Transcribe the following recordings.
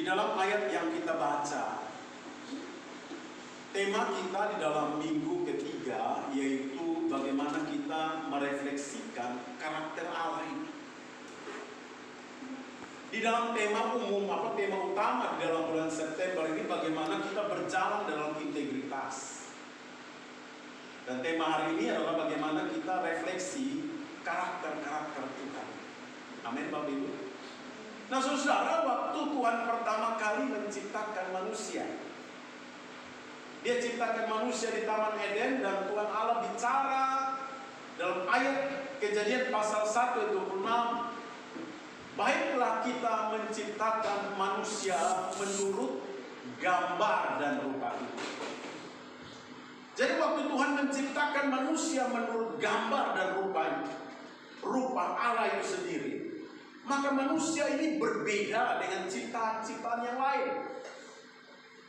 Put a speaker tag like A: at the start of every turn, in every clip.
A: Di dalam ayat yang kita baca, tema kita di dalam minggu ketiga yaitu bagaimana kita merefleksikan karakter Allah ini. Di dalam tema umum, tema utama di dalam bulan September ini bagaimana kita berjalan dalam integritas. Dan tema hari ini adalah bagaimana kita refleksi karakter-karakter Tuhan. Amin Bapak Ibu. Nah saudara, waktu Tuhan pertama kali menciptakan manusia, Dia ciptakan manusia di Taman Eden, dan Tuhan Allah bicara dalam ayat Kejadian pasal 1 ayat 26, baiklah kita menciptakan manusia menurut gambar dan rupa itu. Jadi waktu Tuhan menciptakan manusia menurut gambar dan rupa Allah itu sendiri, maka manusia ini berbeda dengan ciptaan-ciptaan yang lain.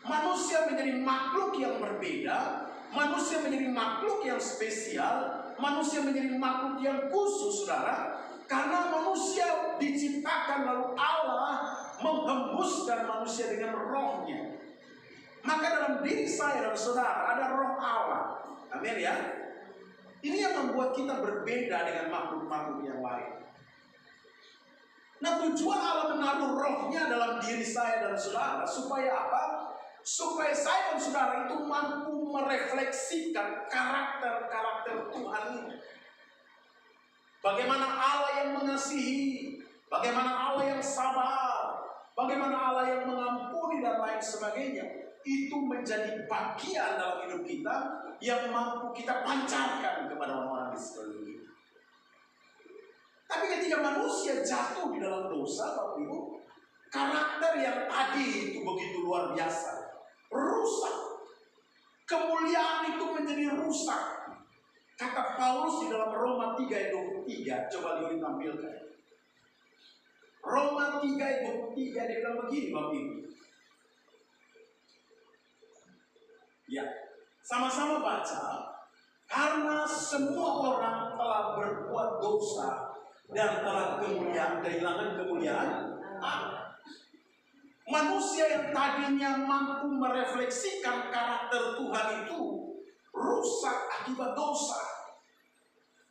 A: Manusia menjadi makhluk yang berbeda, manusia menjadi makhluk yang spesial, manusia menjadi makhluk yang khusus, saudara. Karena manusia diciptakan lalu Allah menghembuskan manusia dengan rohnya. Maka dalam diri saya dan saudara ada roh Allah. Amin ya. Ini yang membuat kita berbeda dengan makhluk-makhluk yang lain. Nah tujuan Allah menaruh rohnya dalam diri saya dan saudara supaya apa? Supaya saya dan saudara itu mampu merefleksikan karakter-karakter Tuhan ini. Bagaimana Allah yang mengasihi, bagaimana Allah yang sabar, bagaimana Allah yang mengampuni dan lain sebagainya. Itu menjadi bagian dalam hidup kita yang mampu kita pancarkan kepada orang-orang di sekeliling kita. Tapi ketika manusia jatuh di dalam dosa, Bapak Ibu, karakter yang tadi itu begitu luar biasa, rusak. Kemuliaan itu menjadi rusak. Kata Paulus di dalam Roma 3 ayat 23, coba ditampilkan. Roma 3 ayat 23 dia bilang begini, Bapak Ibu. Ya, sama-sama baca. Karena semua orang telah berbuat dosa dan telah kehilangan kemuliaan Allah. Manusia yang tadinya mampu merefleksikan karakter Tuhan itu rusak akibat dosa.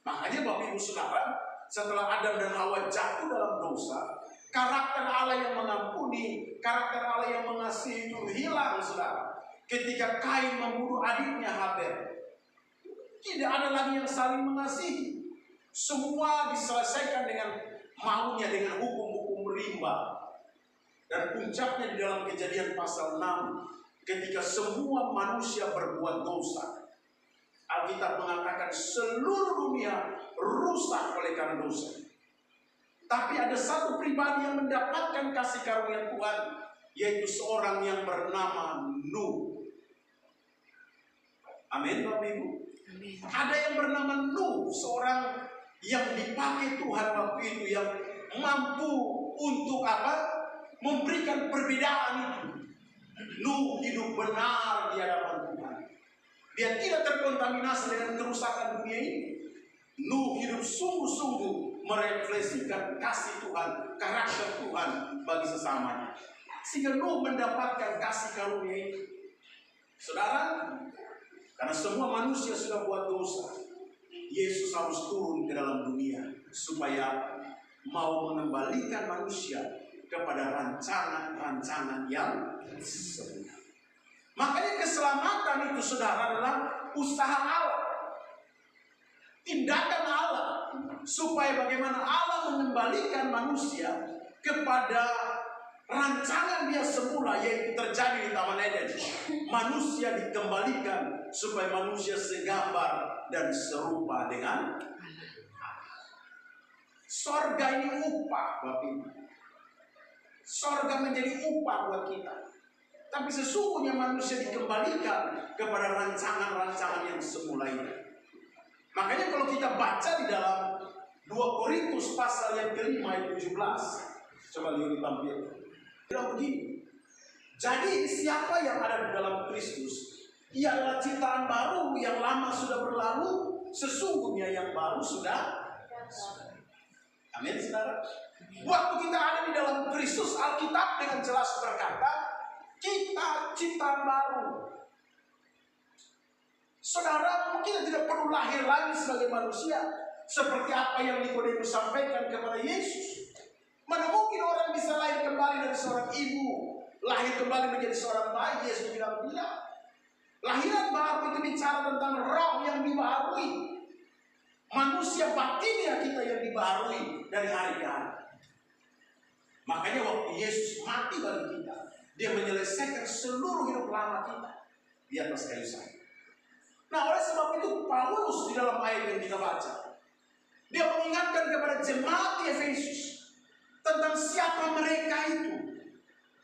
A: Makanya Bapak Ibu Saudara, setelah Adam dan Hawa jatuh dalam dosa, karakter Allah yang mengampuni, karakter Allah yang mengasihi itu hilang, saudara. Ketika Kain membunuh adiknya Habel, tidak ada lagi yang saling mengasihi. Semua diselesaikan dengan maunya, dengan hukum-hukum rimba. Dan puncaknya di dalam Kejadian pasal 6, ketika semua manusia berbuat dosa. Alkitab mengatakan seluruh dunia rusak oleh karena dosa. Tapi ada satu pribadi yang mendapatkan kasih karunia Tuhan, yaitu seorang yang bernama Nuh. Amin Bapak Ibu.
B: Amin.
A: Ada yang bernama Nuh, seorang yang dipakai Tuhan waktu itu, yang mampu untuk apa? Memberikan perbedaan itu. Nuh hidup benar di hadapan Tuhan. Dia tidak terkontaminasi dengan kerusakan dunia ini. Nuh hidup sungguh-sungguh merefleksikan kasih Tuhan, karakter Tuhan bagi sesamanya. Sehingga Nuh mendapatkan kasih karunia itu. Saudara, karena semua manusia sudah buat dosa, Yesus harus turun ke dalam dunia supaya mau mengembalikan manusia kepada rancangan-rancangan yang sebenar. Makanya keselamatan itu, saudara, adalah usaha Allah, tindakan Allah, supaya bagaimana Allah mengembalikan manusia kepada rancangan dia semula, yaitu terjadi di Taman Eden. Manusia dikembalikan supaya manusia segambar dan serupa dengan Allah. Sorga ini upah, Bapak Ibu. Sorga menjadi upah buat kita. Tapi sesungguhnya manusia dikembalikan kepada rancangan-rancangan yang semula ini. Makanya kalau kita baca di dalam 2 Korintus pasal yang kelima ayat 17, coba lihat ditampilkan. Bilang begini, jadi siapa yang ada di dalam Kristus, ia adalah ciptaan baru, yang lama sudah berlalu, sesungguhnya yang baru sudah. Amin, saudara. Waktu kita ada di dalam Kristus, Alkitab dengan jelas berkata, kita ciptaan baru. Saudara, kita tidak perlu lahir lagi sebagai manusia, seperti apa yang Nikodemus sampaikan kepada Yesus. Mana mungkin orang bisa lahir kembali dari seorang ibu, lahir kembali menjadi seorang bayi? Yesus bilang tidak. Lahiran baru itu bicara tentang roh yang dibaharui. Manusia batinnya kita yang dibaharui dari hari ke hari. Makanya waktu Yesus mati bagi kita, dia menyelesaikan seluruh hidup lama kita di atas kayu salib. Nah, oleh sebab itu Paulus di dalam ayat yang kita baca, dia mengingatkan kepada jemaat di Efesus tentang siapa mereka itu.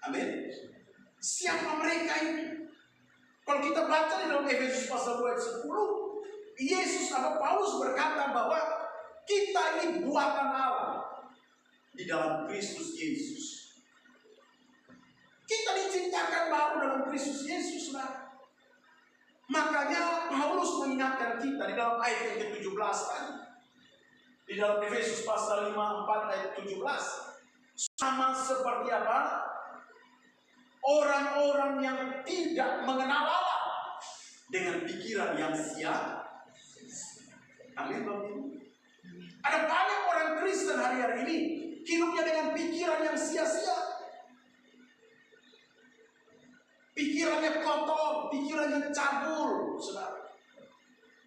A: Amin. Siapa mereka itu? Kalau kita baca di dalam Efesus pasal 2 ayat 10, Paulus berkata bahwa kita ini buatan Allah di dalam Kristus Yesus. Kita diciptakan baru dalam Kristus Yesus, saudara. Makanya Paulus mengingatkan kita di dalam ayat yang ke-17 tadi. Di dalam Efesus pasal 5 ayat 17. Sama seperti apa? Orang-orang yang tidak mengenal Allah dengan pikiran yang sia. Amin. Ada banyak orang Kristen hari-hari ini hidupnya dengan pikiran yang sia-sia. Pikirannya kotor, pikirannya cabul, saudara.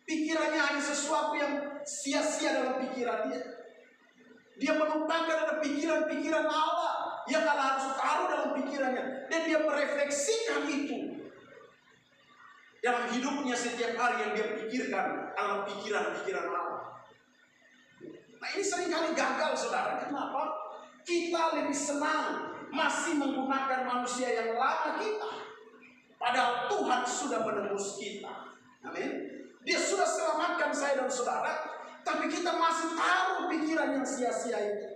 A: Pikirannya hanya sesuatu yang sia-sia dalam pikirannya. Dia melupakan ada pikiran-pikiran Allah yang Allah harus taruh dalam pikirannya. Dan dia merefleksikan itu dalam hidupnya setiap hari yang dia pikirkan adalah pikiran-pikiran Allah. Nah, ini seringkali gagal, saudara. Kenapa? Kita lebih senang masih menggunakan manusia yang lama kita. Padahal Tuhan sudah menebus kita. Amin. Dia sudah selamatkan saya dan saudara. Tapi kita masih taruh pikiran yang sia-sia itu.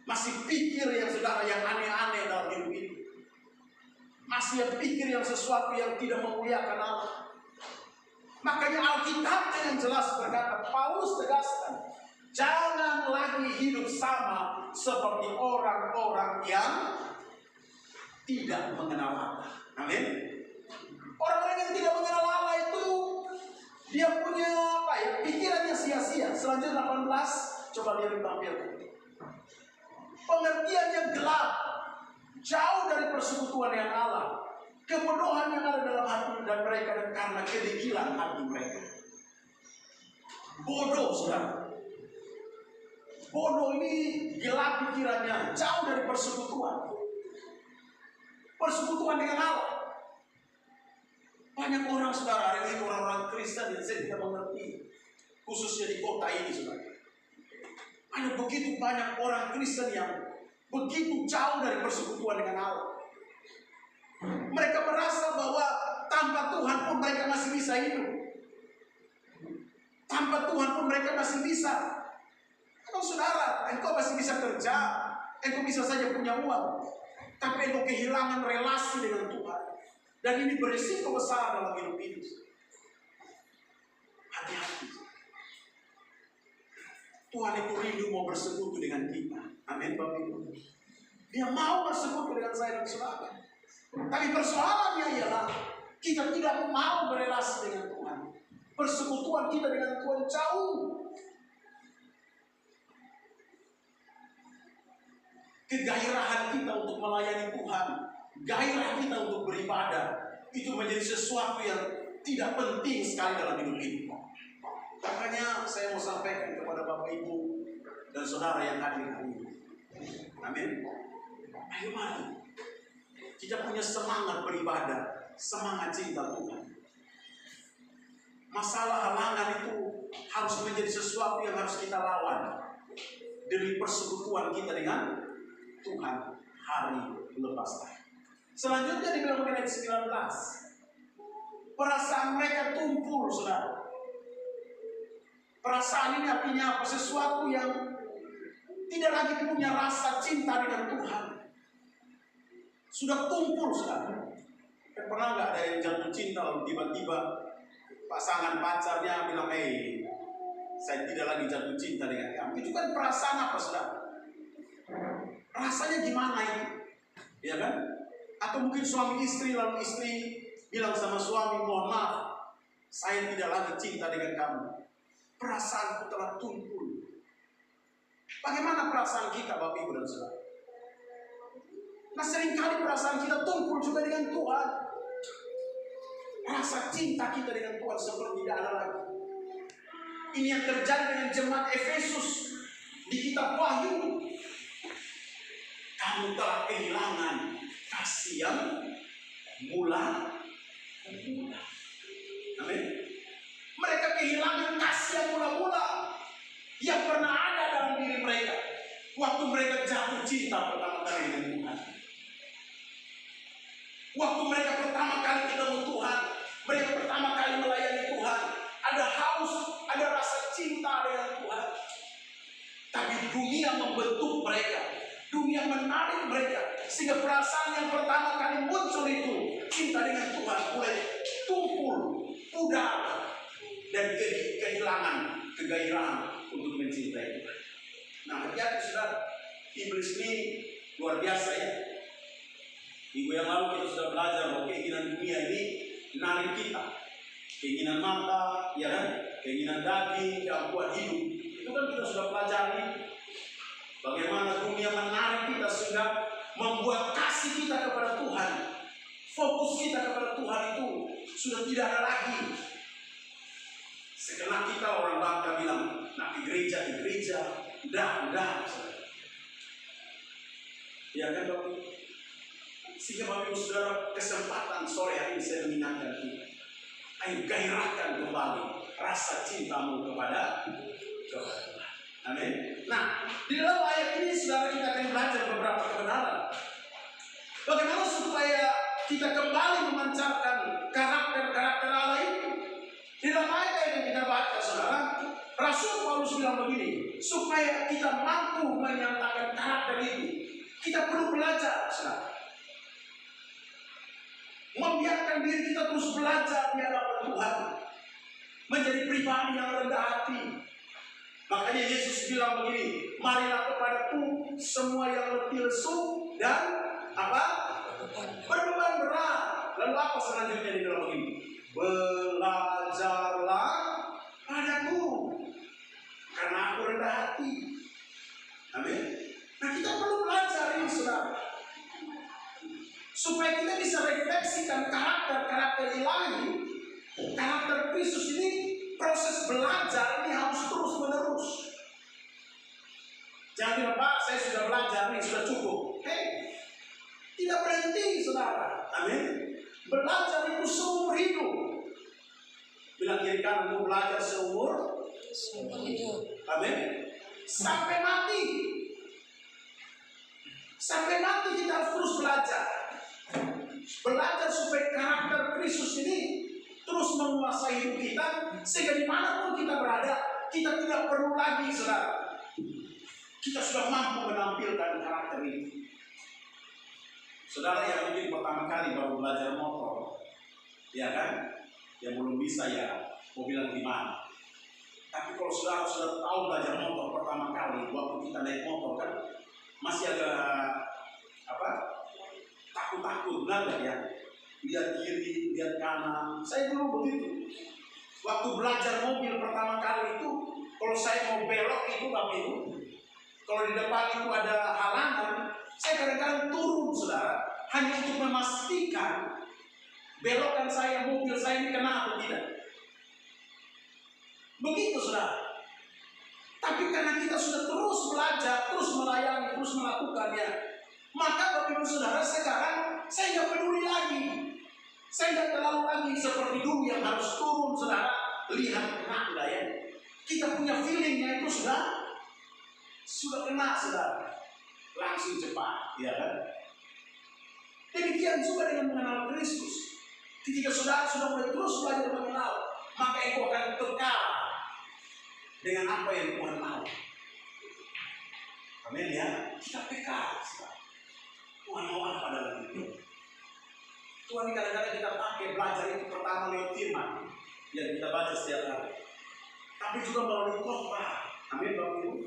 A: Masih pikir yang saudara yang aneh-aneh dalam hidup ini. Masih pikir yang sesuatu yang tidak memuliakan Allah. Makanya Alkitab dengan jelas berkata, Paulus tegaskan, jangan lagi hidup sama seperti orang-orang yang tidak mengenal Allah. Amin. Orang-orang yang tidak mengenal Allah itu dia punya apa ya? Pikirannya sia-sia. Selanjutnya 18, coba lihat ditampilkan. Pengertiannya gelap, jauh dari persekutuan dengan Allah. Kebodohan yang ada dalam hati dan mereka dan karena kedegilan hati mereka. Bodoh, saudara. Bodoh ini gelap pikirannya, jauh dari persekutuan. Persekutuan dengan Allah. Banyak orang, saudara, hari ini orang-orang Kristen yang saya tidak mengerti, khususnya di kota ini, saudara. Ada begitu banyak orang Kristen yang begitu jauh dari persekutuan dengan Allah. Mereka merasa bahwa tanpa Tuhan pun mereka masih bisa hidup. Tanpa Tuhan pun mereka masih bisa. Kalau saudara, engkau masih bisa kerja, engkau bisa saja punya uang, tapi engkau kehilangan relasi dengan Tuhan. Dan ini berisiko besar dalam hidup ini. Hati-hati. Tuhan itu rindu mau bersekutu dengan kita. Amin, Bapak Ibu. Dia mau bersekutu dengan saya dan saudara. Tapi persoalannya ialah kita tidak mau berelasi dengan Tuhan. Persekutuan kita dengan Tuhan jauh. Kegairahan kita untuk melayani Tuhan, gairah kita untuk beribadah, itu menjadi sesuatu yang tidak penting sekali dalam hidup ini. Makanya saya mau sampaikan kepada Bapak Ibu dan saudara yang hadir hari ini. Amin. Ayo mari kita punya semangat beribadah, semangat cinta Tuhan. Masalah halangan itu harus menjadi sesuatu yang harus kita lawan demi persekutuan kita dengan Tuhan hari lepas hari. Selanjutnya dibilang ayat 19. Perasaan mereka tumpul, saudara. Perasaan ini artinya apa? Sesuatu yang tidak lagi punya rasa cinta dengan Tuhan. Sudah tumpul, saudara. Pernah nggak ada yang jatuh cinta lalu tiba-tiba pasangan pacarnya bilang, saya tidak lagi jatuh cinta dengan kamu. Itu kan perasaan apa, saudara? Rasanya gimana itu? Ya kan? Atau mungkin suami istri, lalu istri bilang sama suami, mohon maaf, saya tidak lagi cinta dengan kamu. Perasaanku telah tumpul. Bagaimana perasaan kita, Bapak Ibu dan Saudara? Nah, seringkali perasaan kita tumpul juga dengan Tuhan. Rasa cinta kita dengan Tuhan seperti tidak ada lagi. Ini yang terjadi dengan jemaat Efesus di kitab Wahyu. Kamu telah kehilangan kasih yang mula. Amin. Mereka kehilangan kasih yang mula-mula yang pernah ada dalam diri mereka waktu mereka jatuh cinta pertama kali dengan Tuhan. Waktu mereka pertama kali ketemu Tuhan, mereka pertama kali melayani Tuhan, ada haus, ada rasa cinta dengan Tuhan. Tapi dunia membentuk mereka, dunia menarik mereka, sehingga perasaan yang pertama kali muncul itu, cinta dengan Tuhan, mulai tumpul, pudar, dan kehilangan kegairahan untuk mencintai Tuhan. Nah, hati-hati saudara, iblis ini luar biasa ya. Minggu yang lalu kita sudah belajar bahwa keinginan dunia ini menarik kita. Keinginan mata, ya kan? Keinginan daging, keangkuhan hidup. Itu kan kita sudah pelajari. Bagaimana dunia menarik kita sehingga membuat kasih kita kepada Tuhan, fokus kita kepada Tuhan itu sudah tidak ada lagi. Sekenak kita orang Bangka bilang, nah di gereja, udah. Ya kan Bapak? Sehingga Bapak Ibu Saudara, kesempatan sore hari ini saya mengingatkan kita. Ayo gairahkan kembali rasa cintamu kepada Tuhan. Amin. Nah, di dalam ayat ini saudara kita akan belajar beberapa kebenaran. Bagaimana supaya kita kembali memancarkan karakter-karakter Allah itu. Di dalam ayat yang kita baca saudara, Rasul Paulus bilang begini, supaya kita mampu menyatakan karakter itu, kita perlu belajar saudara. Membiarkan diri kita terus belajar di hadapan Tuhan, menjadi pribadi yang rendah hati. Makanya Yesus bilang begini, marilah kepadaku semua yang letih lesu dan apa? Berbeban berat. Lalu apa selanjutnya di dalam begini? Belajarlah padaku, karena aku rendah hati. Amin. Nah, kita perlu belajar ini saudara, supaya kita bisa refleksikan karakter-karakter ilahi, karakter Kristus ini. Proses belajar ini harus terus menerus. Jangan bilang, Pak, saya sudah belajar nih, sudah cukup. Tidak berhenti saudara. Amin. Belajar itu seumur hidup. Bilang kiri kanan, mau belajar seumur hidup. Amin. Sampai mati. Sampai mati kita harus terus belajar. Belajar supaya karakter Kristus ini terus menguasai hidup kita, sehingga dimanapun kita berada, kita tidak perlu lagi saudara, kita sudah mampu menampilkan karakter ini. Saudara yang mungkin pertama kali baru belajar motor, ya kan, yang belum bisa ya mau bilang gimana. Tapi kalau saudara sudah tahu belajar motor pertama kali, waktu kita naik motor kan masih agak takut-takut, benar nggak ya? Lihat kiri, lihat kanan. Saya dulu begitu. Waktu belajar mobil pertama kali itu, kalau saya mau belok itu Bapak Ibu, kalau di depan itu ada halangan, saya kadang-kadang turun saudara, hanya untuk memastikan belokan saya, mobil saya ini kena atau tidak. Begitu saudara. Tapi karena kita sudah terus belajar, terus melayani, terus melakukannya, maka Bapak Ibu Saudara sekarang saya nggak peduli lagi. Saya nggak terlalu lagi seperti dulu yang harus turun saudara, lihat kena enggak ya. Kita punya feelingnya itu sudah kena saudara, langsung cepat, ya kan? Demikian juga dengan mengenal Kristus. Ketika saudara sudah mulai terus belajar mengenal, maka itu akan kekal dengan apa yang Tuhan mau. Amin ya, kita kekal saudara. Tuhan mau apa dalam hidup? Tuhan kadang-kadang kita pakai belajar itu pertama lewat firman yang kita baca setiap hari, tapi juga melalui khotbah. Amin Bapak Ibu.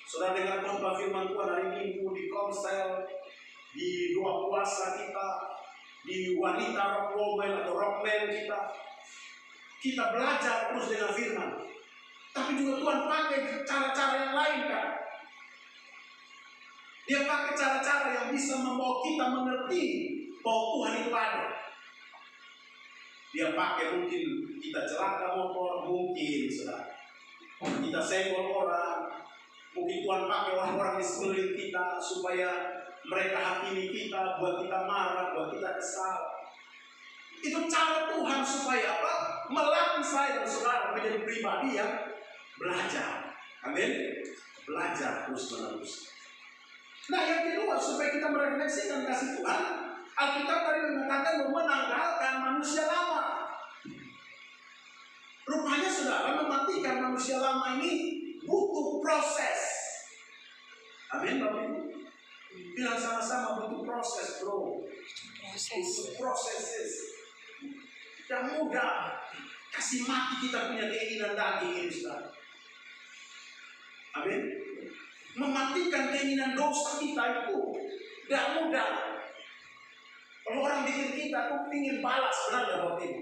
A: Saudara dengar khotbah firman Tuhan hari Minggu di komsel, di doa puasa kita, di wanita rockwoman atau rockman kita belajar terus dengan firman. Tapi juga Tuhan pakai cara-cara yang lain kan. Dia pakai cara-cara yang bisa membawa kita mengerti bahwa Tuhan itu ada. Dia pakai mungkin kita celaka motor, mungkin saudara. Kita senggol orang, mungkin Tuhan pakai orang-orang di sekeliling kita supaya mereka hakimi kita, buat kita marah, buat kita kesal. Itu cara Tuhan supaya apa? Melatih saya dan saudara menjadi pribadi yang belajar. Amin. Belajar terus-menerus. Nah, yang kedua, supaya kita merefleksikan kasih Tuhan, Alkitab tadi mengatakan bahwa menanggalkan manusia lama. Rupanya saudara, mematikan manusia lama ini butuh proses. Amin, Bapak Ibu. Bilang sama-sama, butuh proses, bro. Butuh proses. Tidak mudah. Kasih mati kita punya keinginan daging ini, saudara. Amin. Mematikan keinginan dosa kita itu tidak mudah. Kalau orang bikin kita tuh ingin balas, benar gak Bapak Ibu?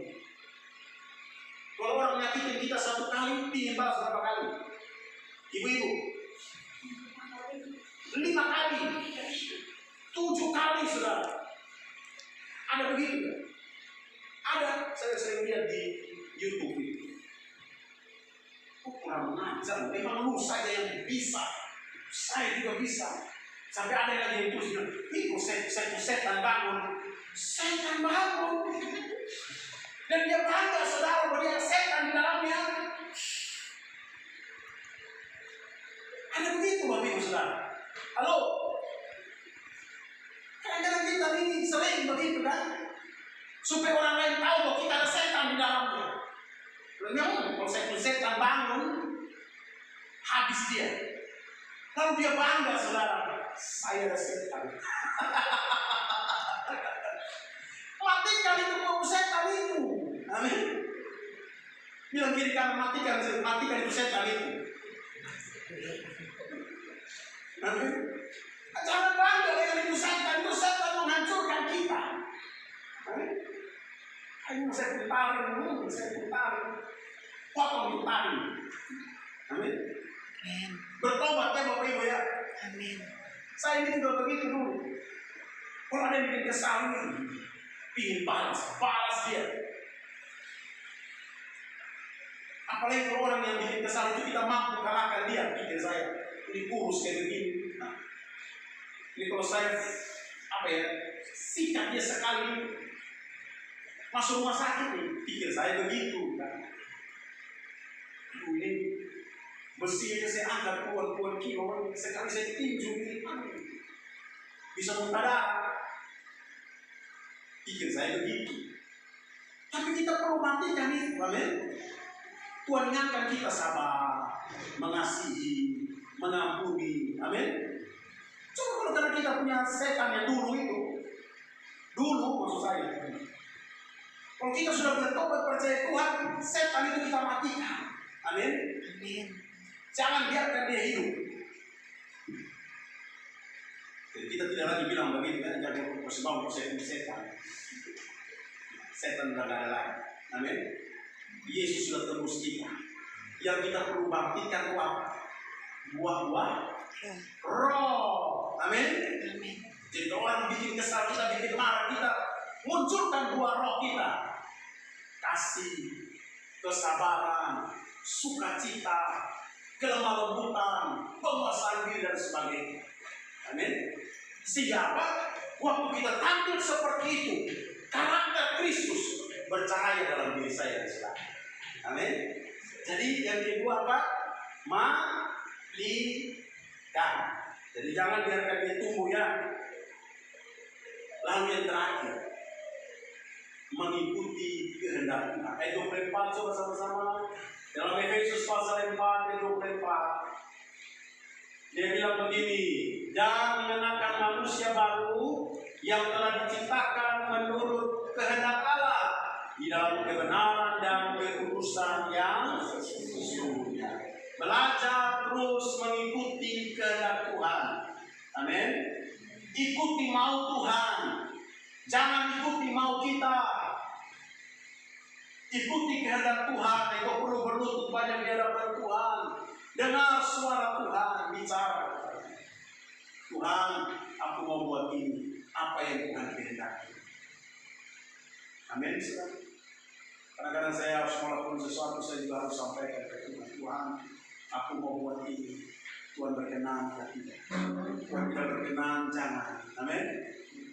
A: Kalau orang nyakitin kita satu kali, ingin balas berapa kali? Ibu-ibu 5 kali, 7 kali sudah. Ada begitu kan? Ada, saya sering lihat di YouTube itu. Kurang ajar, memang lu saja yang bisa. Saya juga bisa. Sampai ada yang lagi itu bilang, itu setan bangun. Setan bangun. Dan dia bangga saudara bahwa dia setan di dalamnya. Ada begitu Bapak Ibu saudara. Halo. Kadang-kadang kita ini sering begitu kan. Supaya orang lain tahu bahwa kita ada setan di dalamnya. Memang kalau setan bangun, habis dia. Lalu dia bangga saudara. Saya ada setan. Matikan itu mau setan itu. Amin. Bilang kiri kanan matikan itu setan itu. Amin. Jangan bangga dengan itu setan menghancurkan kita. Amin. Ayo saya putarin. Potong putarin. Amin. Bertobat ya Bapak Ibu ya.
B: Amin.
A: Saya ini juga begitu dulu. Kalau ada yang bikin kesal ini, ingin balas dia. Apalagi kalau orang yang bikin kesal itu kita mampu kalahkan dia, pikir saya. Ini kurus kayak begini. Nah, ini kalau saya sikat dia sekali masuk rumah sakit nih, pikir saya begitu kan. Ini besi aja saya angkat puluhan kilo, sekali saya tinju ini bisa muntah darah. Pikir saya begitu. Tapi kita perlu matikan itu, amin. Tuhan ingatkan kita sabar, mengasihi, mengampuni, amin. Coba kalau karena kita punya setan yang dulu maksud saya. Kalau kita sudah bertobat percaya Tuhan, setan itu kita matikan, amin.
B: Amin.
A: Jangan biarkan dia hidup. Jadi kita tidak lagi bilang begitu kan, jangan persembahan setan. Setan sudah tidak ada lagi. Amin. Yesus sudah tebus kita. Yang kita perlu bangkitkan itu apa? Buah-buah roh. Amin. Jadi kalau orang bikin kesal kita, bikin marah kita, munculkan buah roh kita. Kasih, kesabaran, sukacita, kelemah lembutan, penguasaan diri dan sebagainya. Amin. Sehingga apa? Waktu kita tampil seperti itu, karakter Kristus bercahaya dalam diri saya dan saudara. Amin. Jadi yang kedua apa? Matikan. Jadi jangan biarkan dia tumbuh ya. Lalu yang terakhir, mengikuti kehendak Tuhan. Ayat 24 coba sama-sama. Dalam Efesus pasal 4 ayat 24. Dia bilang begini, jangan mengenakan manusia baru yang telah diciptakan menurut kehendak Allah di dalam kebenaran dan kekudusan yang sesungguhnya. Belajar terus mengikuti Ikuti mau Tuhan. Jangan ikuti mau kita. Ikuti kehendak Tuhan. Engkau perlu berlutut banyak di hadapan Tuhan. Dengar suara Tuhan bicara. Tuhan, aku mau buat ini. Apa yang Tuhan kehendaki. Amin. Kadang-kadang saya harus melakukan sesuatu, saya juga harus sampaikan ke Tuhan. Tuhan, aku mau buat ini. Tuhan berkenan atau tidak. Tuhan tidak berkenan, jangan. Amin.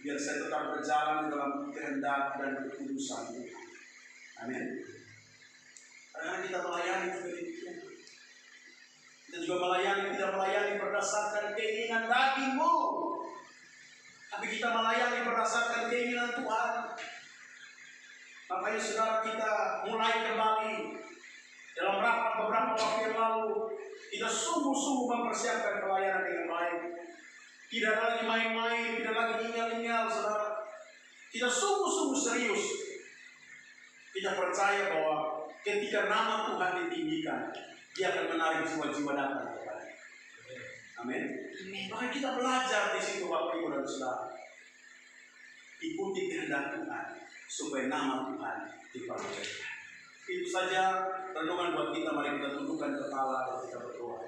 A: Biar saya tetap berjalan dalam kehendak dan kekudusan Tuhan. Amin. Karena kita melayani juga demikian. Kita juga melayani, tidak melayani berdasarkan keinginan dagingmu. Tapi kita melayani berdasarkan keinginan Tuhan. Makanya saudara kita mulai kembali dalam rapat beberapa waktu yang lalu, kita sungguh-sungguh mempersiapkan pelayanan dengan baik. Tidak ada lagi main-main, tidak lagi ingal-ingal, saudara. Kita sungguh-sungguh serius. Kita percaya bahwa ketika nama Tuhan ditinggikan, Dia akan menarik jiwa-jiwa datang kepada. Amin. Maka kita belajar di situ Bapak Ibu dan Saudara. Ikuti kehendak Tuhan supaya nama Tuhan dipermuliakan. Itu saja renungan buat kita. Mari kita tundukkan kepala dan kita berdoa.